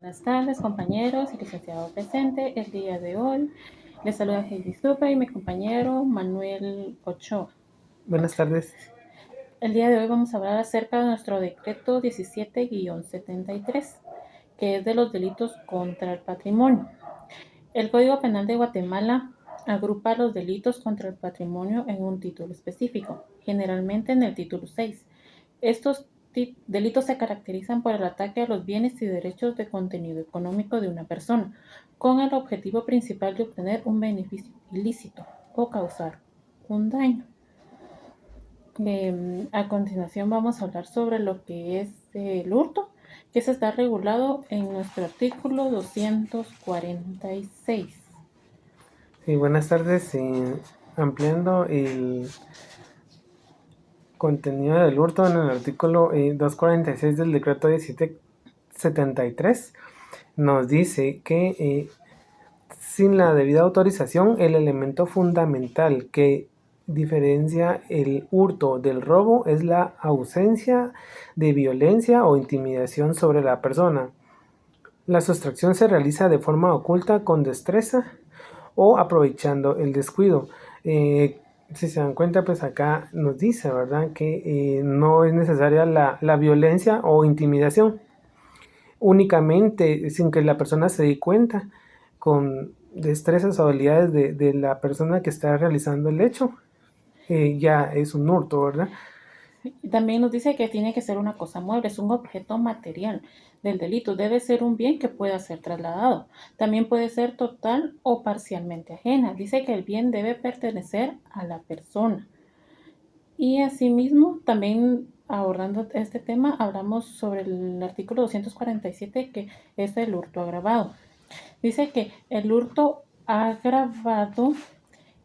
Buenas tardes, compañeros y licenciado presente. El día de hoy les saluda Heidi Stupa y mi compañero Manuel Ochoa. Buenas tardes. El día de hoy vamos a hablar acerca de nuestro decreto 17-73, que es de los delitos contra el patrimonio. El Código Penal de Guatemala agrupa los delitos contra el patrimonio en un título específico, generalmente en el título 6. Estos delitos se caracterizan por el ataque a los bienes y derechos de contenido económico de una persona, con el objetivo principal de obtener un beneficio ilícito o causar un daño. A continuación vamos a hablar sobre lo que es el hurto, que se está regulado en nuestro artículo 246. Sí, buenas tardes. Ampliando el contenido del hurto en el artículo 246 del decreto 1773, nos dice que sin la debida autorización, el elemento fundamental que diferencia el hurto del robo es la ausencia de violencia o intimidación sobre la persona. La sustracción se realiza de forma oculta con destreza o aprovechando el descuido. Si se dan cuenta, pues acá nos dice, ¿verdad?, que no es necesaria la violencia o intimidación. Únicamente, sin que la persona se dé cuenta, con destrezas o habilidades de la persona que está realizando el hecho, ya es un hurto, ¿verdad? También nos dice que tiene que ser una cosa mueble, es un objeto material del delito, debe ser un bien que pueda ser trasladado. También puede ser total o parcialmente ajena. Dice que el bien debe pertenecer a la persona. Y asimismo, también abordando este tema, hablamos sobre el artículo 247, que es el hurto agravado. Dice que el hurto agravado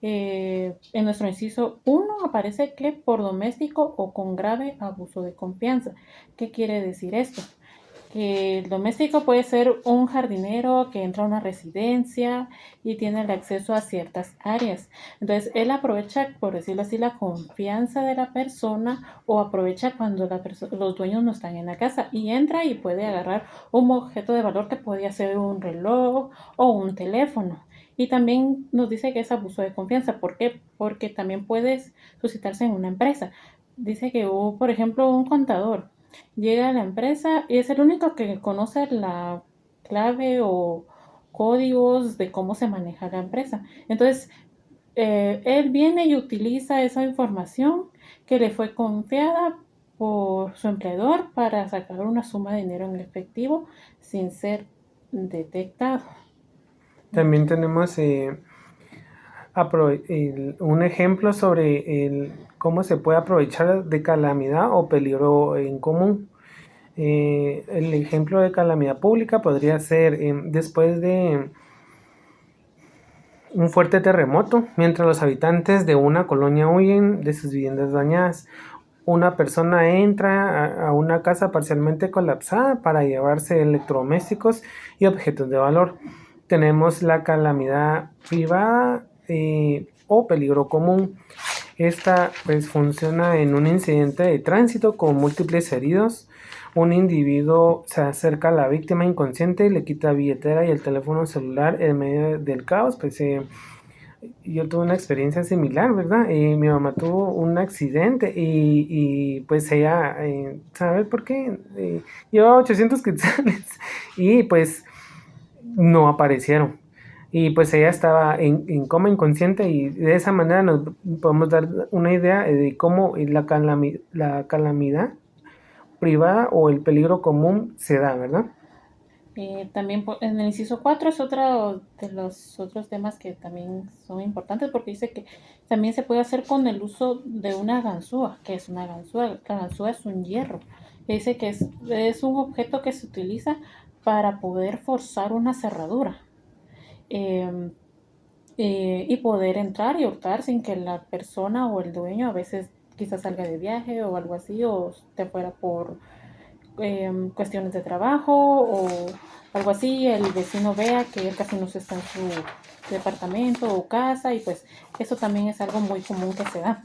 en nuestro inciso 1 aparece que por doméstico o con grave abuso de confianza. ¿Qué quiere decir esto? Que el doméstico puede ser un jardinero que entra a una residencia y tiene el acceso a ciertas áreas. Entonces, él aprovecha, por decirlo así, la confianza de la persona o aprovecha cuando los dueños no están en la casa y entra y puede agarrar un objeto de valor que podría ser un reloj o un teléfono. Y también nos dice que es abuso de confianza. ¿Por qué? Porque también puede suscitarse en una empresa. Dice que hubo, por ejemplo, un contador llega a la empresa y es el único que conoce la clave o códigos de cómo se maneja la empresa. Entonces, él viene y utiliza esa información que le fue confiada por su empleador para sacar una suma de dinero en efectivo sin ser detectado. También tenemos un ejemplo sobre cómo se puede aprovechar de calamidad o peligro en común. El ejemplo de calamidad pública podría ser después de un fuerte terremoto, mientras los habitantes de una colonia huyen de sus viviendas dañadas. Una persona entra a una casa parcialmente colapsada para llevarse electrodomésticos y objetos de valor. Tenemos la calamidad privada o peligro común. Esta pues funciona en un incidente de tránsito con múltiples heridos. Un individuo se acerca a la víctima inconsciente y le quita billetera y el teléfono celular en medio del caos. Pues yo tuve una experiencia similar, ¿verdad? Mi mamá tuvo un accidente pues ella, ¿sabe por qué? Llevaba 800 quetzales y pues no aparecieron. Y pues ella estaba en coma inconsciente y de esa manera nos podemos dar una idea de cómo la calamidad privada o el peligro común se da, ¿verdad? También en el inciso 4 es otro de los otros temas que también son importantes porque dice que también se puede hacer con el uso de una ganzúa. ¿Qué es una ganzúa? La ganzúa es un hierro. Que dice que es un objeto que se utiliza para poder forzar una cerradura eh, y poder entrar y hurtar sin que la persona o el dueño a veces quizás salga de viaje o algo así o esté fuera por cuestiones de trabajo o algo así, el vecino vea que él casi no está en su departamento o casa y pues eso también es algo muy común que se da.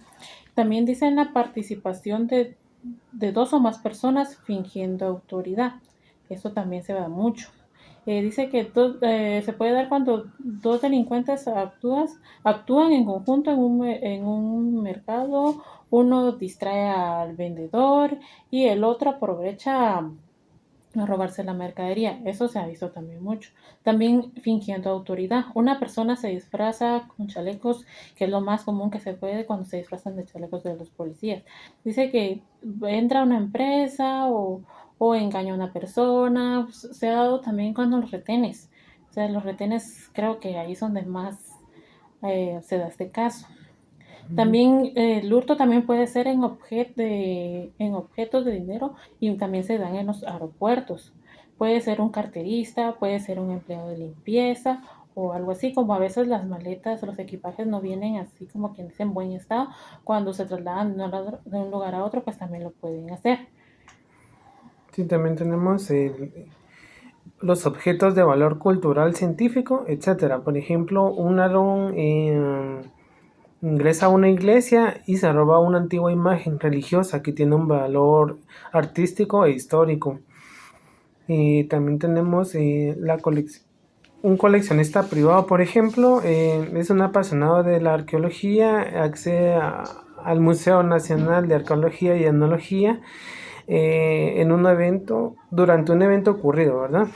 También dicen la participación de dos o más personas fingiendo autoridad. Eso también se da mucho. Dice que se puede dar cuando dos delincuentes actúan en conjunto en un mercado, uno distrae al vendedor y el otro aprovecha a robarse la mercadería. Eso se ha visto también mucho. También fingiendo autoridad. Una persona se disfraza con chalecos, que es lo más común que se puede cuando se disfrazan de chalecos de los policías. Dice que entra a una empresa o engaña a una persona. Pues, se ha dado también cuando los retenes. O sea, los retenes creo que ahí es donde más se da este caso. También el hurto también puede ser en objetos de dinero y también se dan en los aeropuertos. Puede ser un carterista, puede ser un empleado de limpieza o algo así, como a veces las maletas o los equipajes no vienen así como quien dice en buen estado. Cuando se trasladan de un lugar a otro, pues también lo pueden hacer. Sí, también tenemos los objetos de valor cultural, científico, etcétera. Por ejemplo, un ladrón ingresa a una iglesia y se roba una antigua imagen religiosa que tiene un valor artístico e histórico. También tenemos un coleccionista privado, por ejemplo, es un apasionado de la arqueología, accede al Museo Nacional de Arqueología y Etnología en un evento, durante un evento ocurrido, ¿verdad?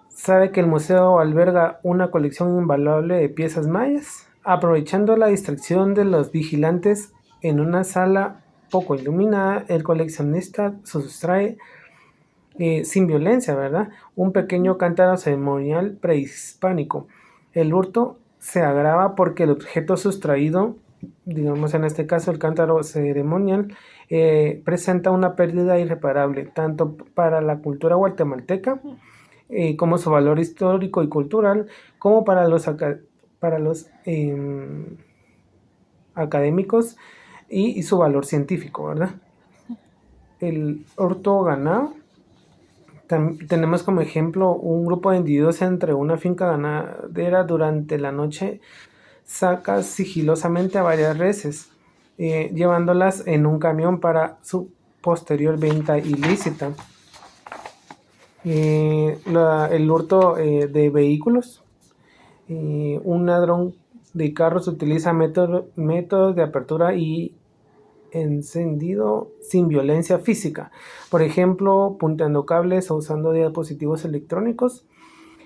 Sabe que el museo alberga una colección invaluable de piezas mayas. Aprovechando la distracción de los vigilantes en una sala poco iluminada, el coleccionista sustrae sin violencia, ¿verdad? Un pequeño cántaro ceremonial prehispánico. El hurto se agrava porque el objeto sustraído, digamos en este caso el cántaro ceremonial, presenta una pérdida irreparable, tanto para la cultura guatemalteca como su valor histórico y cultural, como para los académicos y su valor científico, ¿verdad? El hurto ganado. Tenemos como ejemplo un grupo de individuos entre una finca ganadera durante la noche saca sigilosamente a varias reses, llevándolas en un camión para su posterior venta ilícita. El hurto de vehículos. Un ladrón de carros utiliza métodos de apertura y encendido sin violencia física. Por ejemplo, punteando cables o usando dispositivos electrónicos.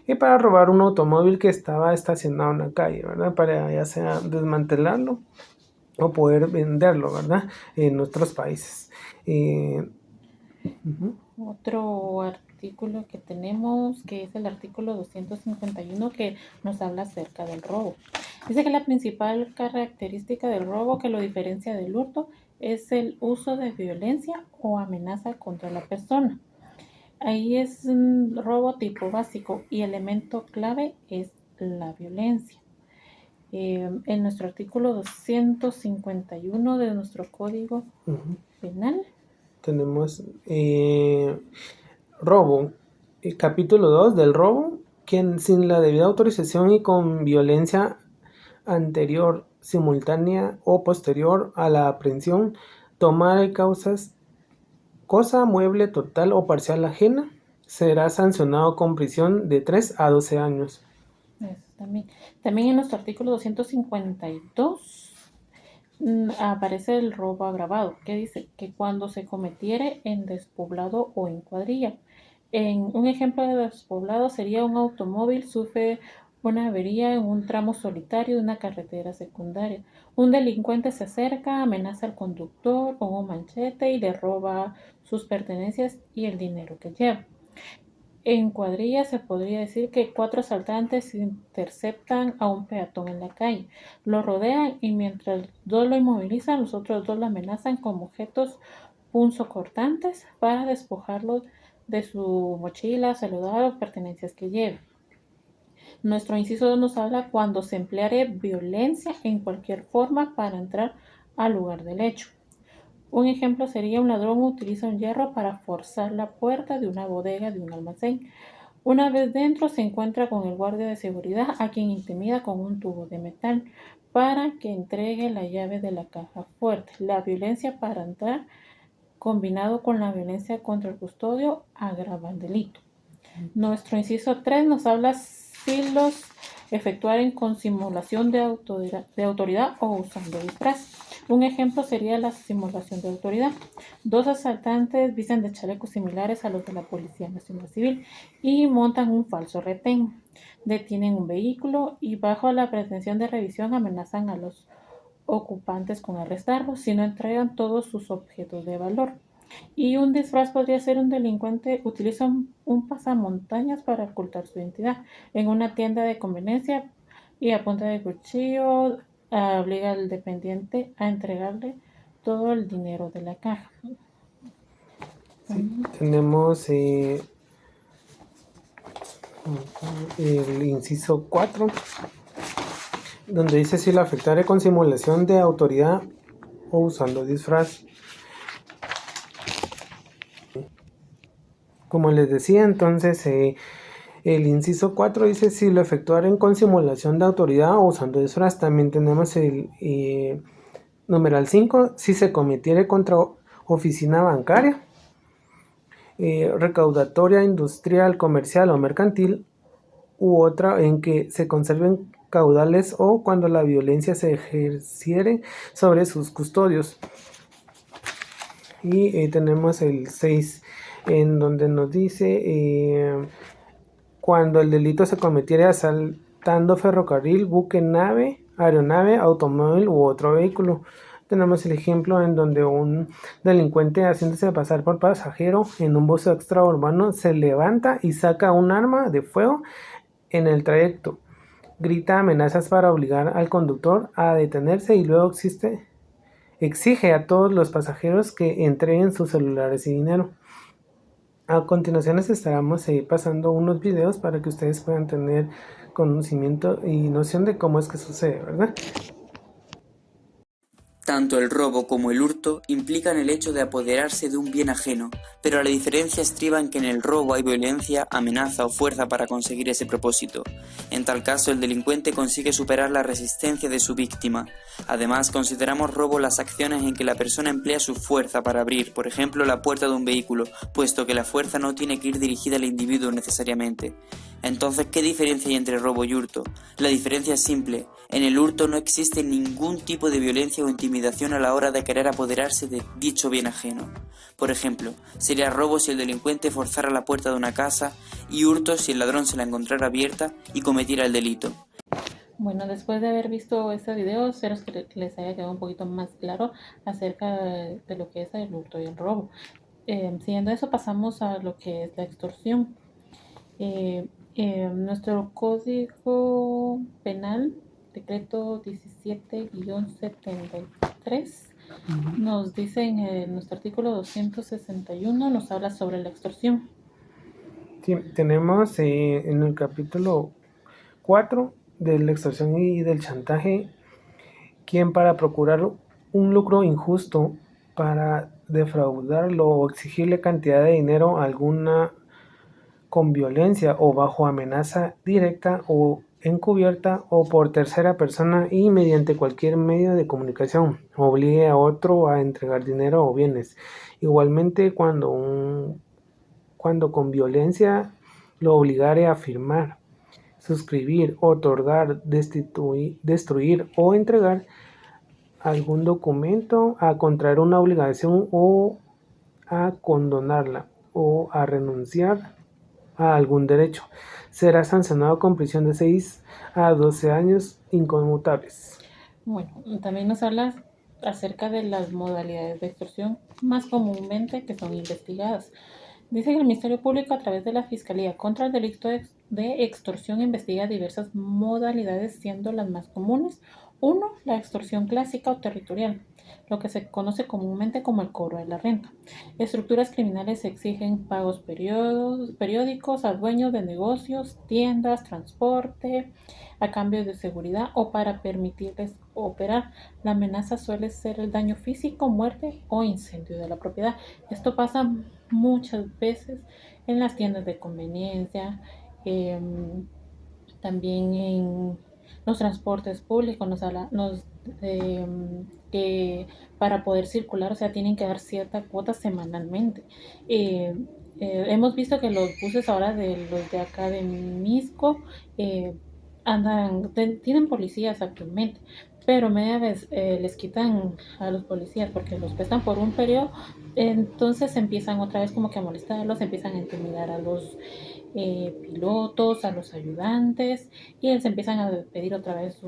Y para robar un automóvil que estaba estacionado en la calle, ¿verdad? Para ya sea desmantelarlo o poder venderlo, ¿verdad? En nuestros países. Uh-huh. Otro artículo que tenemos, que es el artículo 251, que nos habla acerca del robo. Dice que la principal característica del robo que lo diferencia del hurto es el uso de violencia o amenaza contra la persona. Ahí es un robo tipo básico y elemento clave es la violencia. En nuestro artículo 251 de nuestro Código Penal. Tenemos robo, el capítulo 2 del robo, quien sin la debida autorización y con violencia anterior, simultánea o posterior a la aprehensión, toma de causas, cosa, mueble, total o parcial ajena, será sancionado con prisión de 3 a 12 años. Eso también en nuestro artículo 252 aparece el robo agravado, que dice que cuando se cometiere en despoblado o en cuadrilla. Un ejemplo de despoblado sería un automóvil sufre una avería en un tramo solitario de una carretera secundaria. Un delincuente se acerca, amenaza al conductor con un manchete y le roba sus pertenencias y el dinero que lleva. En cuadrilla se podría decir que 4 asaltantes interceptan a un peatón en la calle, lo rodean y mientras 2 lo inmovilizan, los otros 2 lo amenazan con objetos punzocortantes para despojarlo de su mochila, celular o pertenencias que lleve. Nuestro inciso nos habla cuando se empleare violencia en cualquier forma para entrar al lugar del hecho. Un ejemplo sería un ladrón utiliza un hierro para forzar la puerta de una bodega de un almacén. Una vez dentro se encuentra con el guardia de seguridad a quien intimida con un tubo de metal para que entregue la llave de la caja fuerte. La violencia para entrar combinado con la violencia contra el custodio agrava el delito. Nuestro inciso 3 nos habla si los efectuaren con simulación de autoridad o usando disfraz. Un ejemplo sería la simulación de autoridad. Dos asaltantes visten de chalecos similares a los de la Policía Nacional Civil y montan un falso retén. Detienen un vehículo y bajo la pretensión de revisión amenazan a los ocupantes con arrestarlos si no entregan todos sus objetos de valor. Y un disfraz podría ser un delincuente utiliza un pasamontañas para ocultar su identidad en una tienda de conveniencia y a punta de cuchillo obliga al dependiente a entregarle todo el dinero de la caja. Sí, tenemos el inciso 4, donde dice si lo afectare con simulación de autoridad o usando disfraz. Como les decía, entonces el inciso 4 dice si lo efectuaren con simulación de autoridad o usando disfraz. También tenemos el numeral 5, si se cometiere contra oficina bancaria, recaudatoria, industrial, comercial o mercantil, u otra en que se conserven caudales o cuando la violencia se ejerciere sobre sus custodios. Y tenemos el 6 en donde nos dice cuando el delito se cometiere asaltando ferrocarril, buque, nave, aeronave, automóvil u otro vehículo. Tenemos el ejemplo en donde un delincuente haciéndose pasar por pasajero en un bus extraurbano se levanta y saca un arma de fuego en el trayecto. Grita amenazas para obligar al conductor a detenerse y luego exige a todos los pasajeros que entreguen sus celulares y dinero. A continuación les estaremos pasando unos videos para que ustedes puedan tener conocimiento y noción de cómo es que sucede, ¿verdad? Tanto el robo como el hurto implican el hecho de apoderarse de un bien ajeno, pero la diferencia estriba en que en el robo hay violencia, amenaza o fuerza para conseguir ese propósito. En tal caso, el delincuente consigue superar la resistencia de su víctima. Además, consideramos robo las acciones en que la persona emplea su fuerza para abrir, por ejemplo, la puerta de un vehículo, puesto que la fuerza no tiene que ir dirigida al individuo necesariamente. Entonces, ¿qué diferencia hay entre robo y hurto? La diferencia es simple. En el hurto no existe ningún tipo de violencia o intimidación a la hora de querer apoderarse de dicho bien ajeno. Por ejemplo, sería robo si el delincuente forzara la puerta de una casa y hurto si el ladrón se la encontrara abierta y cometiera el delito. Bueno, después de haber visto este video, espero que les haya quedado un poquito más claro acerca de lo que es el hurto y el robo. Siguiendo eso, pasamos a lo que es la extorsión. Nuestro código penal, decreto 17-73, nos dice en nuestro artículo 261, nos habla sobre la extorsión. Sí, tenemos en el capítulo 4 de la extorsión y del chantaje, quien para procurar un lucro injusto, para defraudarlo o exigirle cantidad de dinero alguna con violencia o bajo amenaza directa o encubierta o por tercera persona y mediante cualquier medio de comunicación obligue a otro a entregar dinero o bienes. Igualmente cuando con violencia lo obligare a firmar, suscribir, otorgar, destruir o entregar algún documento, a contraer una obligación o a condonarla o a renunciar a algún derecho, será sancionado con prisión de 6 a 12 años inconmutables. Bueno, también nos habla acerca de las modalidades de extorsión más comúnmente que son investigadas. Dice que el Ministerio Público a través de la Fiscalía contra el delito de extorsión investiga diversas modalidades, siendo las más comunes: 1, la extorsión clásica o territorial, lo que se conoce comúnmente como el cobro de la renta. Estructuras criminales exigen pagos periódicos a dueños de negocios, tiendas, transporte, a cambio de seguridad o para permitirles operar. La amenaza suele ser el daño físico, muerte o incendio de la propiedad. Esto pasa muchas veces en las tiendas de conveniencia, también en los transportes públicos. Nos eh, que para poder circular, o sea, tienen que dar cierta cuota semanalmente. Eh, Hemos visto que los buses ahora de los de acá de Misco eh, tienen policías actualmente, pero media vez les quitan a los policías porque los prestan por un periodo, entonces empiezan otra vez como que a molestarlos, empiezan a intimidar a los pilotos, a los ayudantes, y les empiezan a pedir otra vez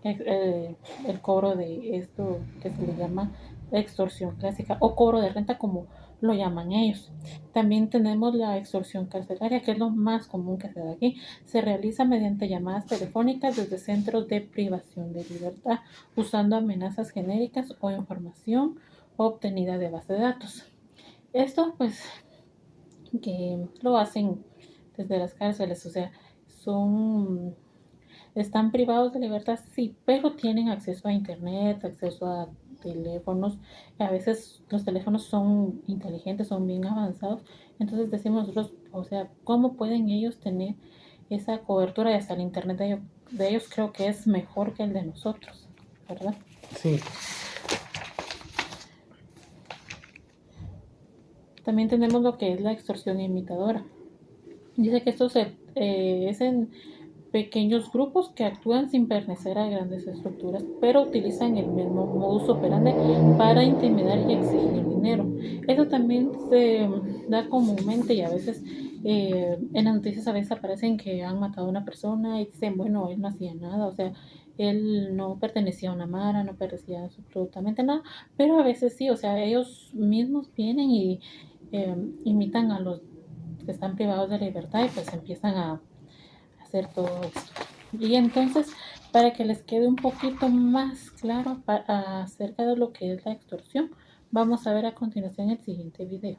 el cobro de esto que se le llama extorsión clásica o cobro de renta como lo llaman ellos. También tenemos la extorsión carcelaria, que es lo más común que se da aquí. Se realiza mediante llamadas telefónicas desde centros de privación de libertad, usando amenazas genéricas o información obtenida de base de datos. Esto pues que lo hacen desde las cárceles, o sea, son están privados de libertad, sí, pero tienen acceso a internet, acceso a teléfonos. A veces los teléfonos son inteligentes, son bien avanzados. Entonces decimos nosotros, o sea, ¿cómo pueden ellos tener esa cobertura? Y hasta el internet de ellos creo que es mejor que el de nosotros, ¿verdad? Sí, También tenemos lo que es la extorsión imitadora. Dice que es en pequeños grupos que actúan sin pertenecer a grandes estructuras, pero utilizan el mismo modus operandi para intimidar y exigir dinero. Eso también se da comúnmente y a veces en las noticias a veces aparecen que han matado a una persona y dicen, bueno, él no hacía nada, o sea, él no pertenecía a una mara, no pertenecía a absolutamente nada, pero a veces sí, o sea, ellos mismos vienen y imitan a los que están privados de libertad y pues empiezan a hacer todo esto. Y entonces, para que les quede un poquito más claro acerca de lo que es la extorsión, vamos a ver a continuación el siguiente video.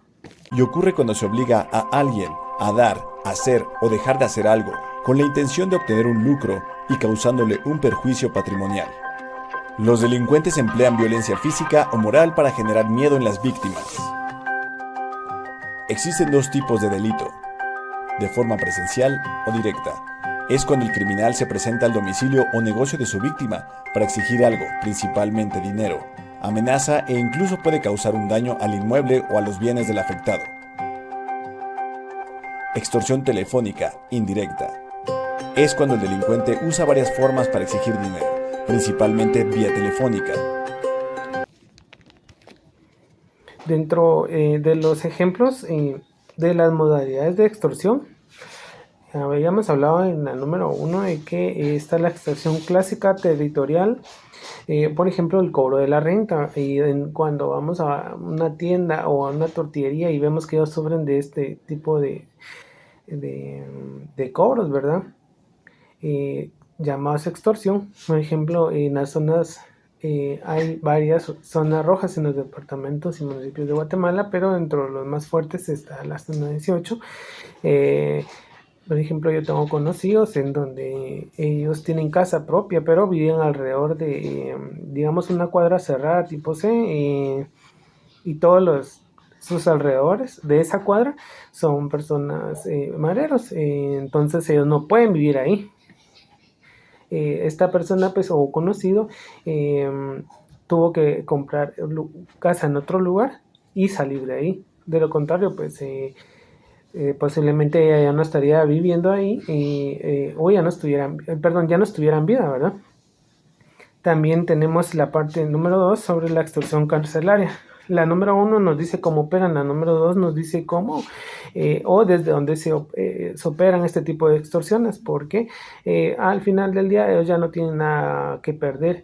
Y ocurre cuando se obliga a alguien a dar, hacer o dejar de hacer algo con la intención de obtener un lucro y causándole un perjuicio patrimonial. Los delincuentes emplean violencia física o moral para generar miedo en las víctimas. Existen dos tipos de delito: de forma presencial o directa. Es cuando el criminal se presenta al domicilio o negocio de su víctima para exigir algo, principalmente dinero, amenaza e incluso puede causar un daño al inmueble o a los bienes del afectado. Extorsión telefónica, indirecta. Es cuando el delincuente usa varias formas para exigir dinero, principalmente vía telefónica. dentro de los ejemplos de las modalidades de extorsión, habíamos hablado en la número 1 de que está la extorsión clásica territorial, por ejemplo, el cobro de la renta. Y cuando vamos a una tienda o a una tortillería y vemos que ellos sufren de este tipo de cobros, ¿verdad? Llamados extorsión. Por ejemplo, en las zonas, hay varias zonas rojas en los departamentos y municipios de Guatemala, pero dentro de los más fuertes está la zona 18. Por ejemplo, yo tengo conocidos en donde ellos tienen casa propia, pero viven alrededor de, digamos, una cuadra cerrada tipo C, y todos sus alrededores de esa cuadra son personas mareros, entonces ellos no pueden vivir ahí. Esta persona, pues, o conocido, tuvo que comprar casa en otro lugar y salir de ahí. De lo contrario, pues, posiblemente ella ya no estaría viviendo ahí, o ya no estuviera, ya no estuviera en vida, ¿verdad? También tenemos la parte número 2 sobre la extorsión carcelaria. La número 1 nos dice cómo operan, la número 2 nos dice cómo o desde dónde se operan este tipo de extorsiones, porque al final del día ellos ya no tienen nada que perder.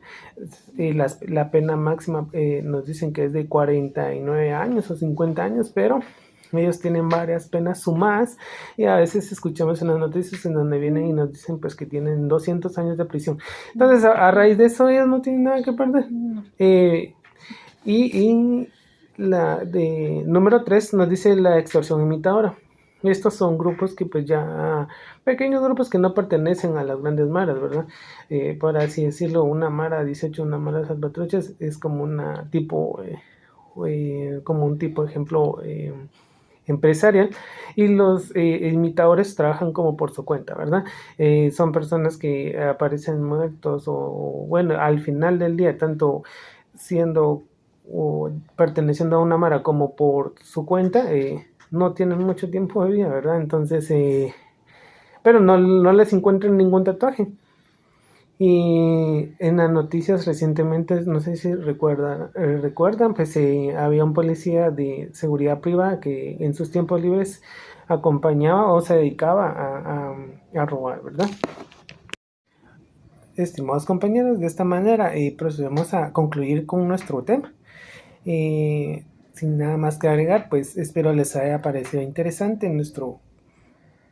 La pena máxima nos dicen que es de 49 años o 50 años, pero ellos tienen varias penas sumadas y a veces escuchamos en las noticias en donde vienen y nos dicen pues que tienen 200 años de prisión. Entonces a raíz de eso ellos no tienen nada que perder. Y la de número 3 nos dice la extorsión imitadora. Estos son grupos que pues ya, pequeños grupos que no pertenecen a las grandes maras, ¿verdad? Por así decirlo, una mara 18, una mara salvatruchas es como una tipo, como un tipo, ejemplo, empresarial, y los imitadores trabajan como por su cuenta, ¿verdad? Son personas que aparecen muertos o, bueno, al final del día, tanto siendo o perteneciendo a una mara como por su cuenta, no tienen mucho tiempo de vida, ¿verdad? Entonces, pero no les encuentran ningún tatuaje. Y en las noticias recientemente, no sé si recuerdan, pues había un policía de seguridad privada que en sus tiempos libres acompañaba o se dedicaba a robar, ¿verdad? Estimados compañeros, de esta manera procedemos a concluir con nuestro tema. Sin nada más que agregar, pues espero les haya parecido interesante nuestro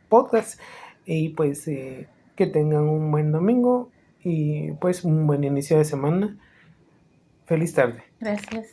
podcast y pues que tengan un buen domingo y pues un buen inicio de semana. Feliz tarde. Gracias.